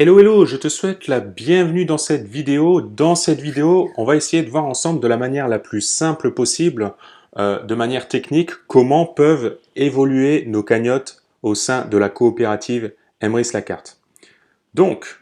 Hello, hello, je te souhaite la bienvenue dans cette vidéo. Dans cette vidéo, on va essayer de voir ensemble de la manière la plus simple possible, de manière technique, comment peuvent évoluer nos cagnottes au sein de la coopérative Emrys Lacarte. Donc,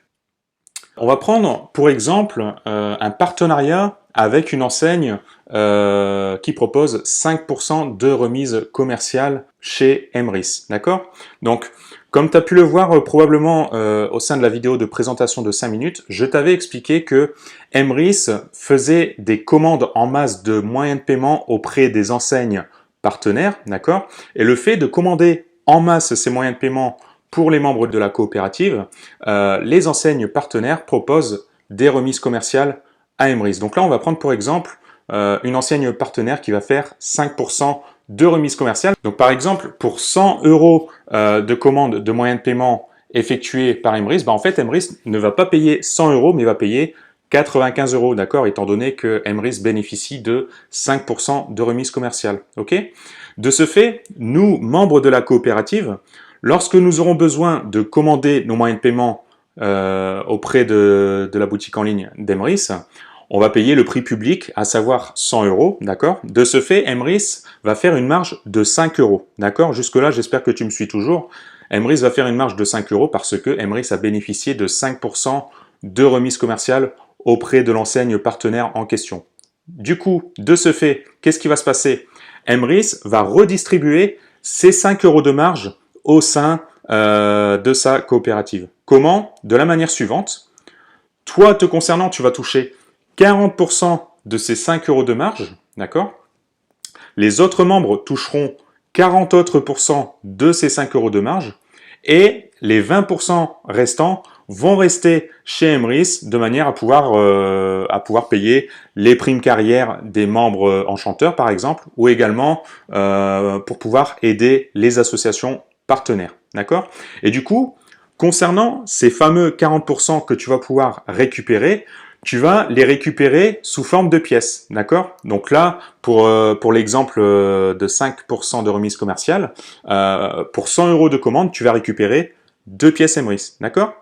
on va prendre pour exemple un partenariat avec une enseigne qui propose 5% de remise commerciale chez Emrys, d'accord? Donc, comme tu as pu le voir probablement au sein de la vidéo de présentation de 5 minutes, je t'avais expliqué que Emrys faisait des commandes en masse de moyens de paiement auprès des enseignes partenaires, d'accord? Et le fait de commander en masse ces moyens de paiement pour les membres de la coopérative, les enseignes partenaires proposent des remises commerciales à Emrys. Donc là, on va prendre pour exemple une enseigne partenaire qui va faire 5% de remise commerciale. Donc par exemple, pour 100 euros de commande de moyens de paiement effectués par Emrys, en fait, Emrys ne va pas payer 100 euros, mais va payer 95 euros, d'accord, étant donné que Emrys bénéficie de 5% de remise commerciale. Ok. De ce fait, nous, membres de la coopérative, lorsque nous aurons besoin de commander nos moyens de paiement auprès de la boutique en ligne d'Emrys, on va payer le prix public, à savoir 100 euros, d'accord? De ce fait, Emrys va faire une marge de 5 euros, d'accord? Jusque-là, j'espère que tu me suis toujours. Emrys va faire une marge de 5 euros parce que Emrys a bénéficié de 5% de remise commerciale auprès de l'enseigne partenaire en question. Du coup, de ce fait, qu'est-ce qui va se passer? Emrys va redistribuer ces 5 euros de marge au sein de sa coopérative. Comment? De la manière suivante. Toi, te concernant, tu vas toucher 40% de ces 5 euros de marge, d'accord? Les autres membres toucheront 40 autres pourcents de ces 5 euros de marge et les 20% restants vont rester chez Emrys de manière à pouvoir payer les primes carrière des membres enchanteurs, par exemple, ou également pour pouvoir aider les associations partenaires, d'accord? Et du coup, concernant ces fameux 40% que tu vas pouvoir récupérer, tu vas les récupérer sous forme de pièces, d'accord? Donc là, pour l'exemple de 5% de remise commerciale, pour 100 euros de commande, tu vas récupérer 2 pièces Emrys, d'accord?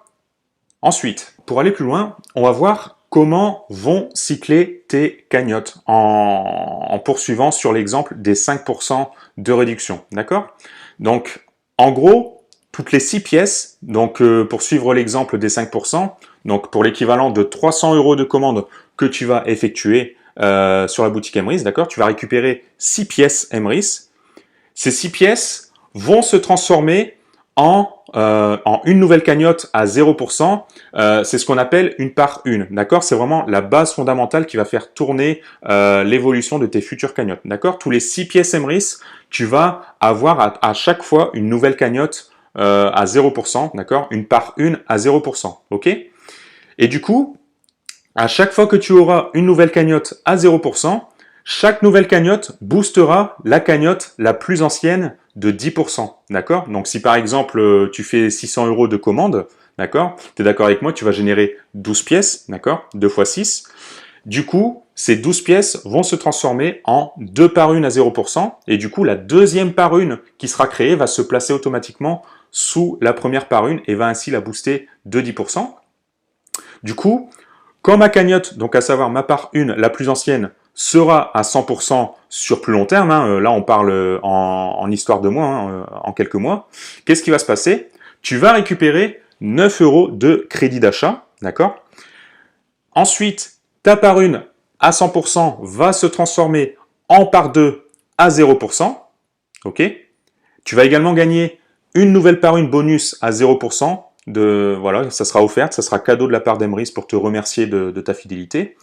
Ensuite, pour aller plus loin, on va voir comment vont cycler tes cagnottes en poursuivant sur l'exemple des 5% de réduction, d'accord? Donc, en gros, toutes les 6 pièces, donc pour suivre l'exemple des 5%, donc pour l'équivalent de 300 euros de commande que tu vas effectuer sur la boutique Emrys, d'accord? Tu vas récupérer 6 pièces Emrys. Ces 6 pièces vont se transformer en une nouvelle cagnotte à 0%. C'est ce qu'on appelle une par une, d'accord? C'est vraiment la base fondamentale qui va faire tourner l'évolution de tes futures cagnottes, d'accord? Tous les 6 pièces Emrys, tu vas avoir à chaque fois une nouvelle cagnotte à 0%, d'accord? Une par une à 0%, ok? Et du coup, à chaque fois que tu auras une nouvelle cagnotte à 0%, chaque nouvelle cagnotte boostera la cagnotte la plus ancienne de 10%, d'accord? Donc si par exemple tu fais 600 euros de commande, d'accord? Tu es d'accord avec moi, tu vas générer 12 pièces, d'accord? 2 fois 6. Du coup, ces 12 pièces vont se transformer en 2 par 1 à 0%, et du coup la deuxième par 1 qui sera créée va se placer automatiquement sous la première par 1 et va ainsi la booster de 10%. Du coup, quand ma cagnotte, donc à savoir ma part 1, la plus ancienne, sera à 100% sur plus long terme, hein, là on parle en histoire de mois, hein, en quelques mois, qu'est-ce qui va se passer? Tu vas récupérer 9 euros de crédit d'achat, d'accord? Ensuite, ta part 1 à 100% va se transformer en part 2 à 0%, ok? Tu vas également gagner une nouvelle part 1 bonus à 0%, voilà, ça sera offert, ça sera cadeau de la part d'Emrys pour te remercier de ta fidélité.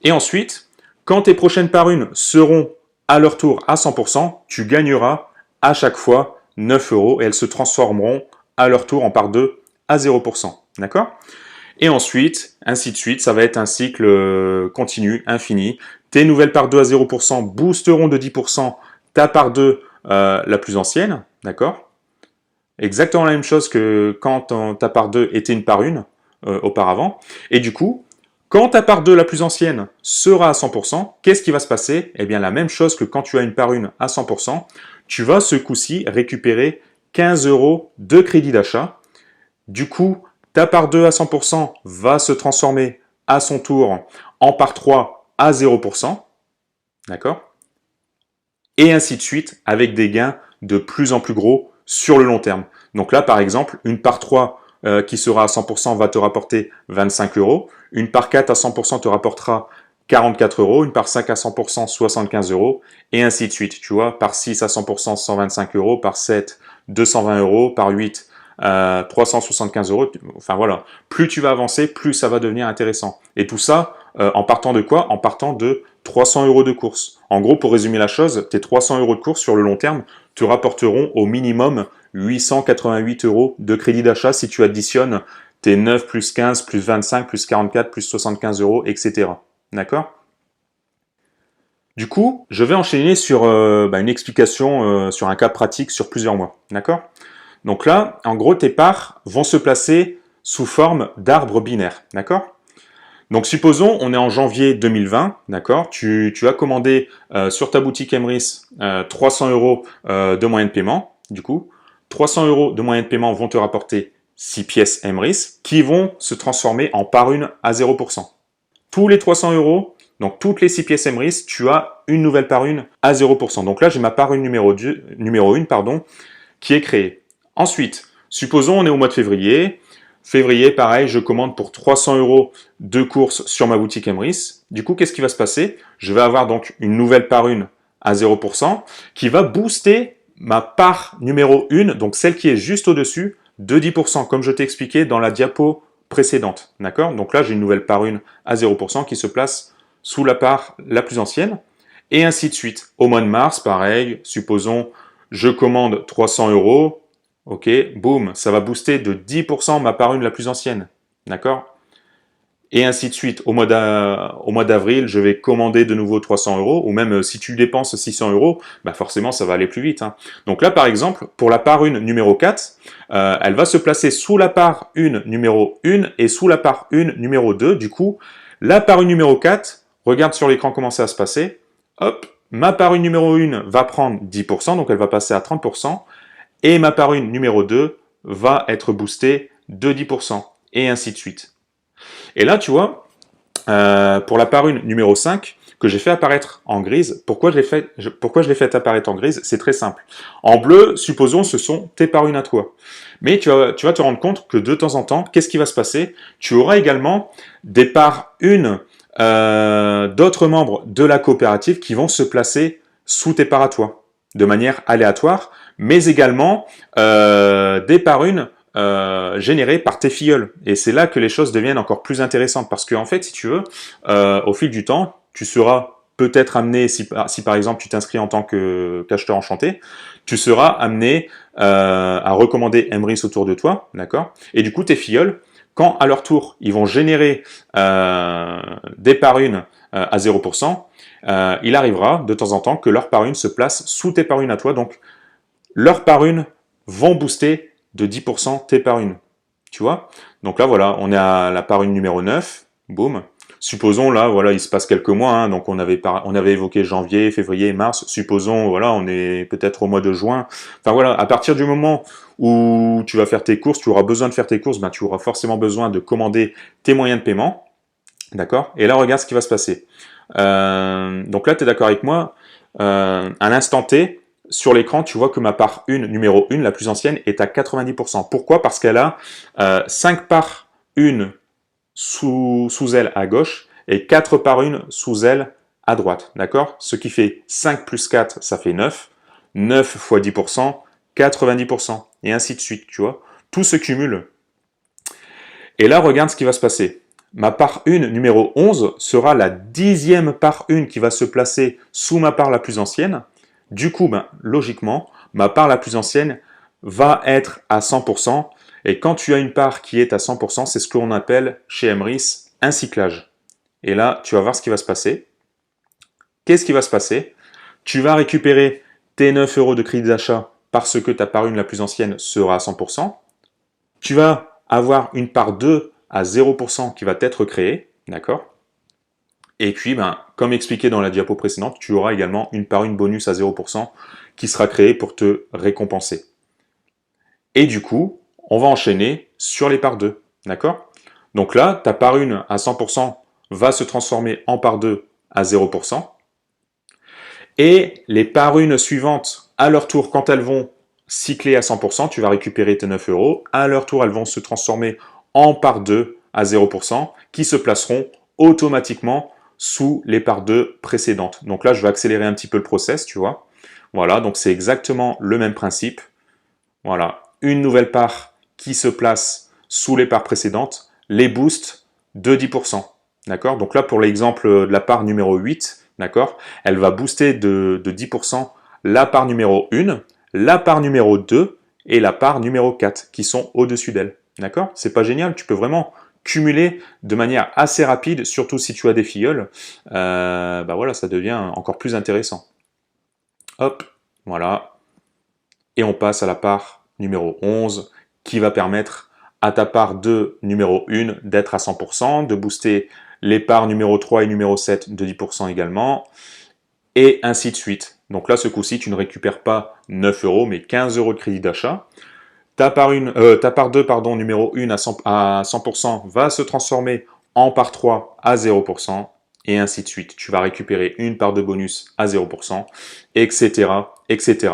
Et ensuite, quand tes prochaines par 1 seront à leur tour à 100%, tu gagneras à chaque fois 9 euros et elles se transformeront à leur tour en part 2 à 0%. D'accord? Et ensuite, ainsi de suite, ça va être un cycle continu, infini. Tes nouvelles par 2 à 0% boosteront de 10% ta part 2 la plus ancienne. D'accord? Exactement la même chose que quand ta part 2 était une par 1 auparavant. Et du coup, quand ta part 2 la plus ancienne sera à 100%, qu'est-ce qui va se passer? Eh bien la même chose que quand tu as une part 1 à 100%, tu vas ce coup-ci récupérer 15 euros de crédit d'achat. Du coup, ta part 2 à 100% va se transformer à son tour en part 3 à 0%, d'accord? Et ainsi de suite, avec des gains de plus en plus gros sur le long terme. Donc là, par exemple, une part 3 qui sera à 100% va te rapporter 25 euros, une part 4 à 100% te rapportera 44 euros, une part 5 à 100% 75 euros, et ainsi de suite. Tu vois, par 6 à 100% 125 euros, par 7 220 euros, par 8 375 euros. Enfin voilà, plus tu vas avancer, plus ça va devenir intéressant. Et tout ça, en partant de quoi? En partant de 300 euros de course. En gros, pour résumer la chose, tes 300 euros de course sur le long terme te rapporteront au minimum 888 euros de crédit d'achat si tu additionnes tes 9 plus 15 plus 25 plus 44 plus 75 euros, etc. D'accord? Du coup, je vais enchaîner sur une explication sur un cas pratique sur plusieurs mois. D'accord? Donc là, en gros, tes parts vont se placer sous forme d'arbre binaire. D'accord? Donc supposons, on est en janvier 2020, d'accord? Tu as commandé sur ta boutique Emrys 300 euros de moyen de paiement. Du coup, 300 euros de moyen de paiement vont te rapporter 6 pièces Emrys qui vont se transformer en part 1 à 0%. Tous les 300 euros, donc toutes les 6 pièces Emrys, tu as une nouvelle part 1 à 0%. Donc là, j'ai ma part 1 numéro 1 pardon, qui est créée. Ensuite, supposons on est au mois de février. Février, pareil, je commande pour 300 euros de courses sur ma boutique Emrys. Du coup, qu'est-ce qui va se passer? Je vais avoir donc une nouvelle part 1 à 0% qui va booster ma part numéro 1, donc celle qui est juste au-dessus, de 10%, comme je t'ai expliqué dans la diapo précédente. D'accord? Donc là, j'ai une nouvelle part 1 à 0% qui se place sous la part la plus ancienne. Et ainsi de suite. Au mois de mars, pareil, supposons, je commande 300 euros. Ok, boum, ça va booster de 10% ma part 1 la plus ancienne. D'accord? Et ainsi de suite. Au mois d'avril, je vais commander de nouveau 300 euros, ou même si tu dépenses 600 euros, bah forcément, ça va aller plus vite. Hein. Donc là, par exemple, pour la part 1 numéro 4, elle va se placer sous la part 1 numéro 1 et sous la part 1 numéro 2. Du coup, la part 1 numéro 4, regarde sur l'écran comment ça va se passer. Hop, ma part 1 numéro 1 va prendre 10%, donc elle va passer à 30%. Et ma part 1 numéro 2 va être boostée de 10%, et ainsi de suite. Et là, tu vois, pour la part 1 numéro 5, que j'ai fait apparaître en grise, pourquoi je l'ai fait apparaître en grise? C'est très simple. En bleu, supposons, ce sont tes part 1 à toi. Mais tu vas te rendre compte que de temps en temps, qu'est-ce qui va se passer? Tu auras également des parts 1 d'autres membres de la coopérative qui vont se placer sous tes parts à toi, de manière aléatoire, mais également des parts 1 générées par tes filleuls. Et c'est là que les choses deviennent encore plus intéressantes, parce qu'en fait, si tu veux, au fil du temps, tu seras peut-être amené, si par exemple tu t'inscris en tant qu'acheteur enchanté, tu seras amené à recommander Emrys autour de toi, d'accord? Et du coup, tes filleuls, quand à leur tour, ils vont générer des parts 1 à 0%, il arrivera de temps en temps que leur part 1 se place sous tes parts 1 à toi, donc leurs part 1 vont booster de 10% tes part 1. Tu vois? Donc là, voilà, on est à la part 1 numéro 9, boum. Supposons, là, voilà, il se passe quelques mois, hein, donc on avait évoqué janvier, février, mars, supposons, voilà, on est peut-être au mois de juin. Enfin voilà, à partir du moment où tu vas faire tes courses, tu auras besoin de faire tes courses, ben, tu auras forcément besoin de commander tes moyens de paiement, d'accord? Et là, regarde ce qui va se passer. Donc là, tu es d'accord avec moi, à l'instant T, sur l'écran, tu vois que ma part 1, numéro 1, la plus ancienne, est à 90%. Pourquoi? Parce qu'elle a 5 parts 1 sous elle à gauche et 4 parts 1 sous elle à droite. D'accord? Ce qui fait 5 plus 4, ça fait 9. 9 fois 10%, 90%. Et ainsi de suite, tu vois. Tout se cumule. Et là, regarde ce qui va se passer. Ma part 1 numéro 11 sera la 10e part 1 qui va se placer sous ma part la plus ancienne. Du coup, ben, logiquement, ma part la plus ancienne va être à 100%. Et quand tu as une part qui est à 100%, c'est ce qu'on appelle chez Emrys un cyclage. Et là, tu vas voir ce qui va se passer. Qu'est-ce qui va se passer? Tu vas récupérer tes 9 euros de crédit d'achat parce que ta part 1 la plus ancienne sera à 100%. Tu vas avoir une part 2 à 0% qui va être créée, d'accord? Et puis, ben, comme expliqué dans la diapo précédente, tu auras également une part 1 bonus à 0% qui sera créée pour te récompenser. Et du coup, on va enchaîner sur les parts 2, d'accord? Donc là, ta part 1 à 100% va se transformer en part 2 à 0%. Et les parts 1 suivantes, à leur tour, quand elles vont cycler à 100%, tu vas récupérer tes 9 euros. À leur tour, elles vont se transformer en part 2 à 0%, qui se placeront automatiquement sous les parts 2 précédentes. Donc là, je vais accélérer un petit peu le process, tu vois. Voilà, donc c'est exactement le même principe. Voilà, une nouvelle part qui se place sous les parts précédentes, les boosts de 10%. D'accord? Donc là, pour l'exemple de la part numéro 8, d'accord, elle va booster de 10% la part numéro 1, la part numéro 2 et la part numéro 4 qui sont au-dessus d'elle. D'accord? C'est pas génial, tu peux vraiment cumuler de manière assez rapide, surtout si tu as des filleuls. Bah voilà, ça devient encore plus intéressant. Hop, voilà. Et on passe à la part numéro 11 qui va permettre à ta part 2 numéro 1 d'être à 100%, de booster les parts numéro 3 et numéro 7 de 10% également, et ainsi de suite. Donc là, ce coup-ci, tu ne récupères pas 9 euros, mais 15 euros de crédit d'achat. Ta part 2, pardon, numéro 1 à 100% va se transformer en part 3 à 0%, et ainsi de suite. Tu vas récupérer une part de bonus à 0%, etc., etc.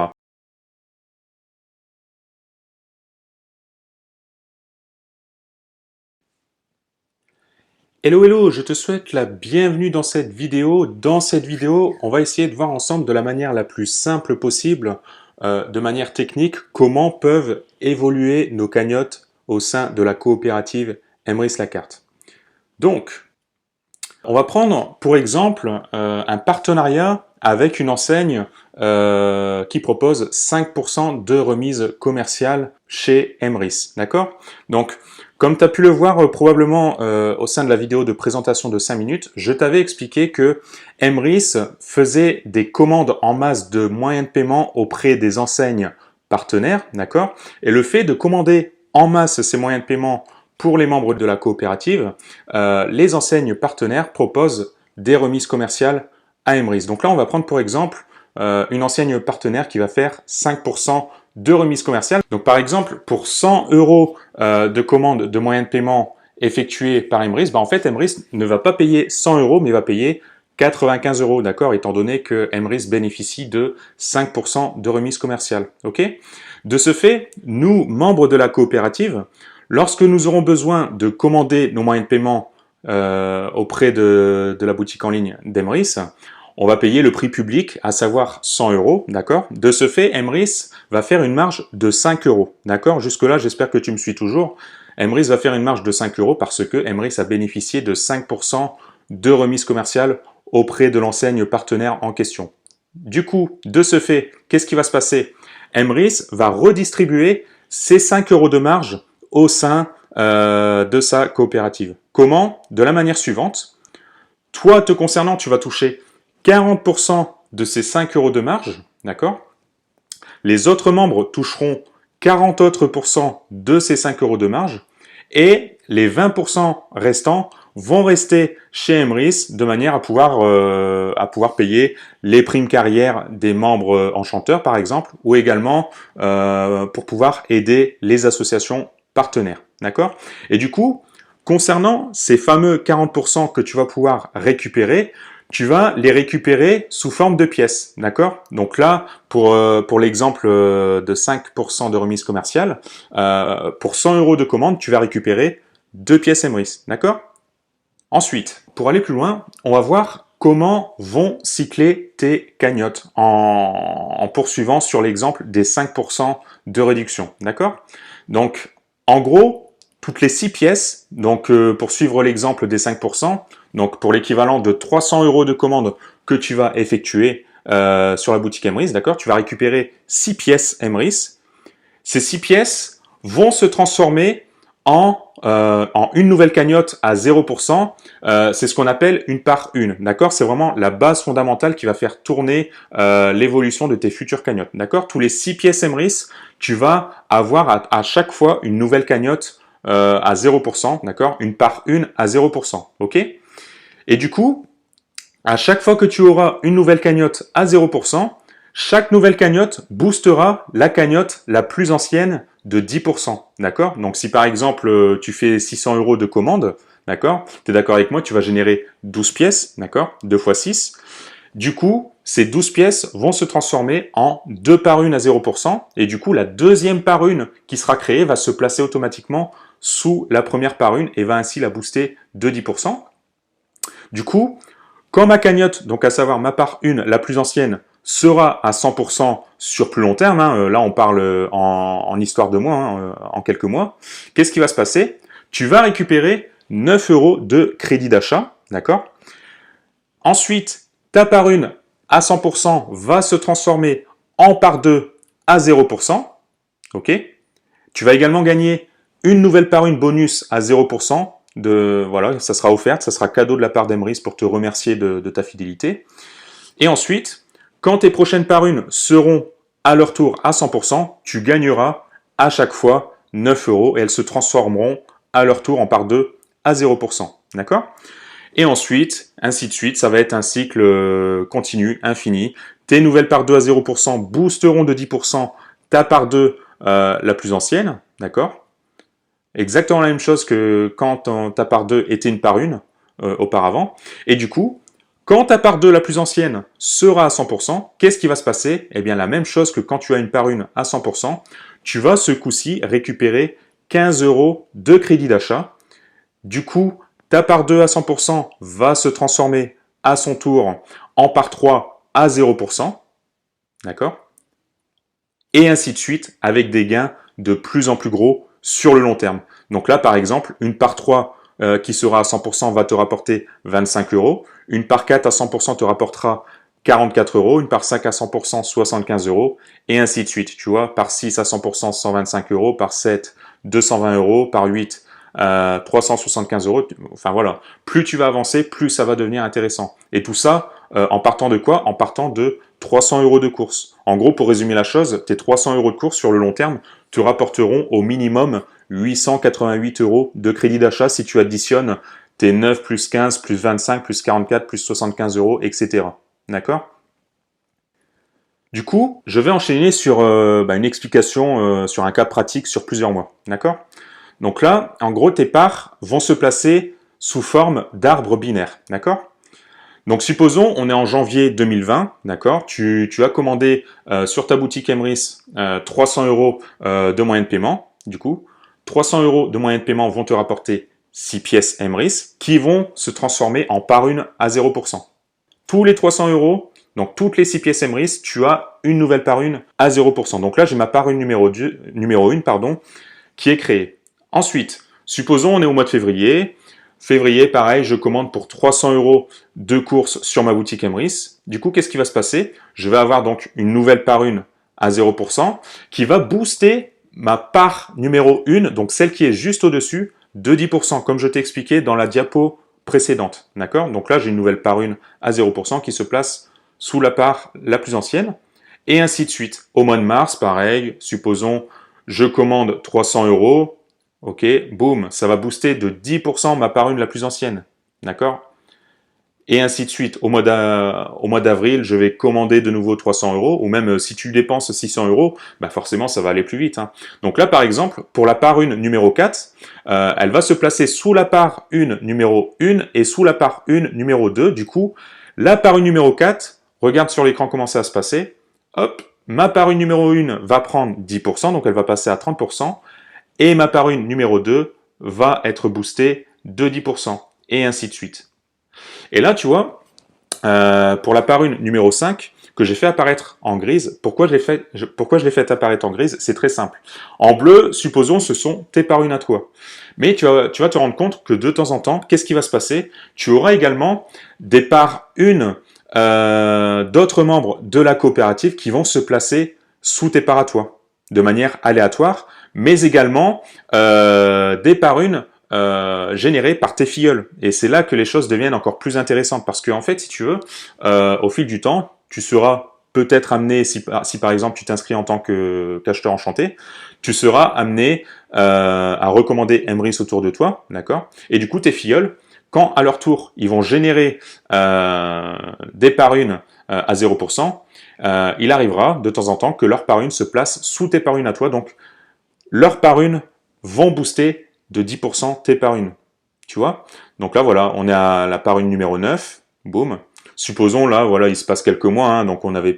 Hello, hello, je te souhaite la bienvenue dans cette vidéo. Dans cette vidéo, on va essayer de voir ensemble de la manière la plus simple possible, de manière technique, comment peuvent évoluer nos cagnottes au sein de la coopérative Emrys Lacarte. Donc, on va prendre pour exemple un partenariat avec une enseigne qui propose 5% de remise commerciale chez Emrys, d'accord? Donc, comme tu as pu le voir probablement au sein de la vidéo de présentation de 5 minutes, je t'avais expliqué que Emrys faisait des commandes en masse de moyens de paiement auprès des enseignes partenaires, d'accord? Et le fait de commander en masse ces moyens de paiement pour les membres de la coopérative, les enseignes partenaires proposent des remises commerciales à Emrys. Donc là, on va prendre pour exemple une enseigne partenaire qui va faire 5% de remise commerciale. Donc par exemple, pour 100 euros de commande de moyens de paiement effectués par Emrys, en fait, Emrys ne va pas payer 100 euros, mais va payer 95 euros, d'accord, étant donné que Emrys bénéficie de 5% de remise commerciale. Ok? De ce fait, nous, membres de la coopérative, lorsque nous aurons besoin de commander nos moyens de paiement auprès de la boutique en ligne d'Emrys, on va payer le prix public, à savoir 100 euros, d'accord? De ce fait, Emrys va faire une marge de 5 euros, d'accord? Jusque-là, j'espère que tu me suis toujours. Emrys va faire une marge de 5 euros parce que Emrys a bénéficié de 5% de remise commerciale auprès de l'enseigne partenaire en question. Du coup, de ce fait, qu'est-ce qui va se passer? Emrys va redistribuer ces 5 euros de marge au sein de sa coopérative. Comment? De la manière suivante. Toi, te concernant, tu vas toucher 40% de ces 5 euros de marge, d'accord? Les autres membres toucheront 40 autres pourcents de ces 5 euros de marge et les 20% restants vont rester chez Emrys de manière à pouvoir payer les primes carrière des membres enchanteurs par exemple ou également pour pouvoir aider les associations partenaires, d'accord? Et du coup, concernant ces fameux 40% que tu vas pouvoir récupérer, tu vas les récupérer sous forme de pièces, d'accord? Donc là, pour l'exemple de 5% de remise commerciale, pour 100 euros de commande, tu vas récupérer 2 pièces Emrys, d'accord? Ensuite, pour aller plus loin, on va voir comment vont cycler tes cagnottes en poursuivant sur l'exemple des 5% de réduction, d'accord? Donc, en gros, toutes les 6 pièces, donc pour suivre l'exemple des 5%, donc pour l'équivalent de 300 euros de commande que tu vas effectuer sur la boutique Emrys, d'accord? Tu vas récupérer 6 pièces Emrys. Ces 6 pièces vont se transformer en une nouvelle cagnotte à 0%. C'est ce qu'on appelle une part 1, d'accord? C'est vraiment la base fondamentale qui va faire tourner l'évolution de tes futures cagnottes, d'accord? Tous les 6 pièces Emrys, tu vas avoir à chaque fois une nouvelle cagnotte à 0%, d'accord? Une part 1 à 0%, ok? Et du coup, à chaque fois que tu auras une nouvelle cagnotte à 0%, chaque nouvelle cagnotte boostera la cagnotte la plus ancienne de 10%, d'accord? Donc si par exemple tu fais 600 € de commande, d'accord? Tu es d'accord avec moi, tu vas générer 12 pièces, d'accord? 2 fois 6. Du coup, ces 12 pièces vont se transformer en 2 par 1 à 0%, et du coup, la deuxième par 1 qui sera créée va se placer automatiquement sous la première par 1 et va ainsi la booster de 10%. Du coup, quand ma cagnotte, donc à savoir ma part 1, la plus ancienne, sera à 100% sur plus long terme, hein, là on parle en histoire de mois, hein, en quelques mois, qu'est-ce qui va se passer? Tu vas récupérer 9 € de crédit d'achat, d'accord? Ensuite, ta part 1 à 100% va se transformer en part 2 à 0%, ok? Tu vas également gagner une nouvelle part 1 bonus à 0%, voilà, ça sera offerte, ça sera cadeau de la part d'Emrys pour te remercier de ta fidélité. Et ensuite, quand tes prochaines par 1 seront à leur tour à 100%, tu gagneras à chaque fois 9 € et elles se transformeront à leur tour en part 2 à 0%. D'accord? Et ensuite, ainsi de suite, ça va être un cycle continu, infini. Tes nouvelles par 2 à 0% boosteront de 10% ta part 2 la plus ancienne. D'accord? Exactement la même chose que quand ta part 2 était une par 1 auparavant. Et du coup, quand ta part 2 la plus ancienne sera à 100%, qu'est-ce qui va se passer? Eh bien, la même chose que quand tu as une part 1 à 100%, tu vas ce coup-ci récupérer 15 € de crédit d'achat. Du coup, ta part 2 à 100% va se transformer à son tour en part 3 à 0%. D'accord? Et ainsi de suite avec des gains de plus en plus gros sur le long terme. Donc là, par exemple, une part 3 qui sera à 100% va te rapporter 25 €. Une part 4 à 100% te rapportera 44 €. Une part 5 à 100%, 75 €. Et ainsi de suite. Tu vois, par 6 à 100%, 125 €. Par 7, 220 €. Par 8, 375 €. Enfin voilà. Plus tu vas avancer, plus ça va devenir intéressant. Et tout ça, en partant de quoi? En partant de 300 € de course. En gros, pour résumer la chose, tes 300 € de course sur le long terme te rapporteront au minimum 888 € de crédit d'achat si tu additionnes tes 9 plus 15 plus 25 plus 44 plus 75 €, etc. D'accord? Du coup, je vais enchaîner sur une explication sur un cas pratique sur plusieurs mois. D'accord? Donc là, en gros, tes parts vont se placer sous forme d'arbre binaire. D'accord? Donc supposons, on est en janvier 2020, d'accord, tu as commandé sur ta boutique Emrys 300 € de moyens de paiement, du coup, 300 € de moyens de paiement vont te rapporter 6 pièces Emrys qui vont se transformer en part 1 à 0%. Tous les 300 €, donc toutes les 6 pièces Emrys, tu as une nouvelle part 1 à 0%. Donc là, j'ai ma part 1 numéro 1 pardon, qui est créée. Ensuite, supposons on est au mois de février. Février, pareil, je commande pour 300 € de courses sur ma boutique Emrys. Du coup, qu'est-ce qui va se passer? Je vais avoir donc une nouvelle part 1 à 0% qui va booster ma part numéro 1, donc celle qui est juste au-dessus, de 10%, comme je t'ai expliqué dans la diapo précédente. D'accord? Donc là, j'ai une nouvelle part 1 à 0% qui se place sous la part la plus ancienne. Et ainsi de suite. Au mois de mars, pareil, supposons, je commande 300 €. Ok, boum, ça va booster de 10% ma part 1 la plus ancienne. D'accord? Et ainsi de suite. Au mois d'avril, je vais commander de nouveau 300 €, ou même si tu dépenses 600 €, bah forcément, ça va aller plus vite. Hein. Donc là, par exemple, pour la part 1 numéro 4, elle va se placer sous la part 1 numéro 1 et sous la part 1 numéro 2. Du coup, la part 1 numéro 4, regarde sur l'écran comment ça va se passer. Hop, ma part 1 numéro 1 va prendre 10%, donc elle va passer à 30%. Et ma part 1 numéro 2 va être boostée de 10%, et ainsi de suite. Et là, tu vois, pour la part 1 numéro 5, que j'ai fait apparaître en grise, pourquoi je l'ai fait apparaître en grise? C'est très simple. En bleu, supposons, ce sont tes par 1 à toi. Mais tu vas te rendre compte que de temps en temps, qu'est-ce qui va se passer? Tu auras également des par 1 d'autres membres de la coopérative qui vont se placer sous tes parts à toi, de manière aléatoire, mais également des par 1 générées par tes filleuls. Et c'est là que les choses deviennent encore plus intéressantes, parce qu'en fait, si tu veux, au fil du temps, tu seras peut-être amené, si par exemple tu t'inscris en tant qu'acheteur enchanté, tu seras amené à recommander Emrys autour de toi, d'accord? Et du coup, tes filleuls, quand à leur tour, ils vont générer des par 1 à 0%, il arrivera de temps en temps que leur par 1 se place sous tes par 1 à toi, donc leurs par une vont booster de 10% tes par une. Tu vois? Donc là, voilà, on est à la par une numéro 9, boum. Supposons, là, voilà, il se passe quelques mois, hein, donc on avait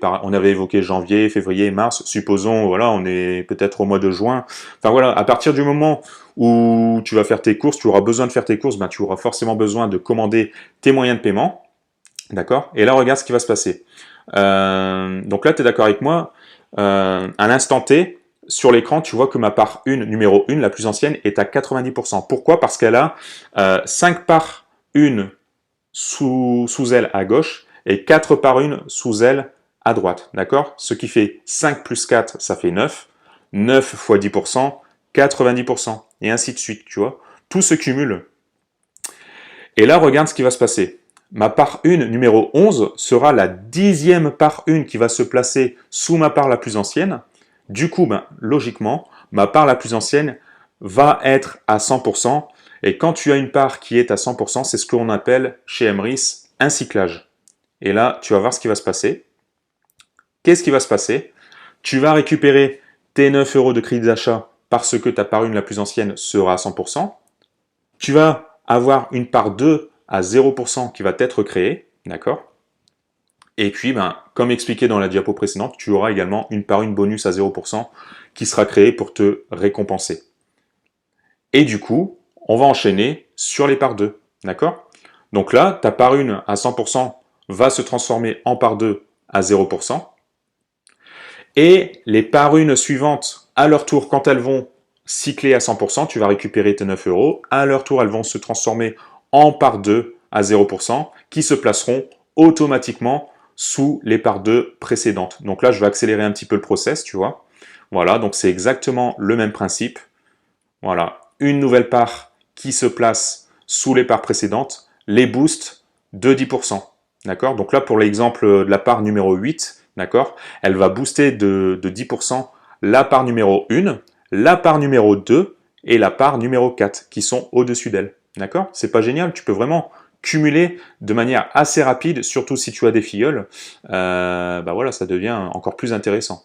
évoqué janvier, février, mars, supposons, voilà, on est peut-être au mois de juin. Enfin voilà, à partir du moment où tu vas faire tes courses, tu auras besoin de faire tes courses, ben, tu auras forcément besoin de commander tes moyens de paiement, d'accord? Et là, regarde ce qui va se passer. Donc là, tu es d'accord avec moi, à l'instant T, sur l'écran, tu vois que ma part 1, numéro 1, la plus ancienne, est à 90%. Pourquoi? Parce qu'elle a 5 parts 1 sous elle à gauche et 4 par 1 sous elle à droite. D'accord? Ce qui fait 5 plus 4, ça fait 9. 9 fois 10%, 90%. Et ainsi de suite, tu vois. Tout se cumule. Et là, regarde ce qui va se passer. Ma part 1, numéro 11, sera la 10e part 1 qui va se placer sous ma part la plus ancienne. Du coup, ben, logiquement, ma part la plus ancienne va être à 100%. Et quand tu as une part qui est à 100%, c'est ce qu'on appelle chez Emrys un cyclage. Et là, tu vas voir ce qui va se passer. Qu'est-ce qui va se passer? Tu vas récupérer tes 9 euros de crédit d'achat parce que ta part 1 la plus ancienne sera à 100%. Tu vas avoir une part 2 à 0% qui va être créée, d'accord? Et puis, ben, comme expliqué dans la diapo précédente, tu auras également une part 1 bonus à 0% qui sera créée pour te récompenser. Et du coup, on va enchaîner sur les parts 2, d'accord? Donc là, ta part 1 à 100% va se transformer en part 2 à 0%. Et les parts 1 suivantes, à leur tour, quand elles vont cycler à 100%, tu vas récupérer tes 9 euros. À leur tour, elles vont se transformer en part 2 à 0%, qui se placeront automatiquement sous les parts 2 précédentes. Donc là, je vais accélérer un petit peu le process, tu vois. Voilà, donc c'est exactement le même principe. Voilà, une nouvelle part qui se place sous les parts précédentes, les boosts de 10%. D'accord? Donc là, pour l'exemple de la part numéro 8, d'accord, elle va booster de 10% la part numéro 1, la part numéro 2 et la part numéro 4 qui sont au-dessus d'elle. D'accord? C'est pas génial? Tu peux vraiment cumuler de manière assez rapide, surtout si tu as des filleuls. Bah voilà, ça devient encore plus intéressant.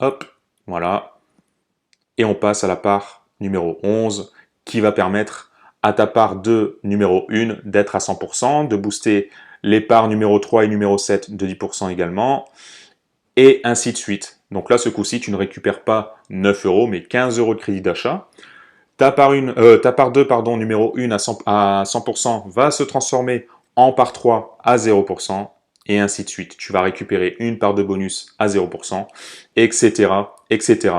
Hop, voilà. Et on passe à la part numéro 11 qui va permettre à ta part 2 numéro 1 d'être à 100%, de booster les parts numéro 3 et numéro 7 de 10% également, et ainsi de suite. Donc là, ce coup-ci, tu ne récupères pas 9 euros, mais 15 euros de crédit d'achat. Ta part 2, pardon, numéro 1 à 100% va se transformer en part 3 à 0%, et ainsi de suite. Tu vas récupérer une part de bonus à 0%, etc., etc.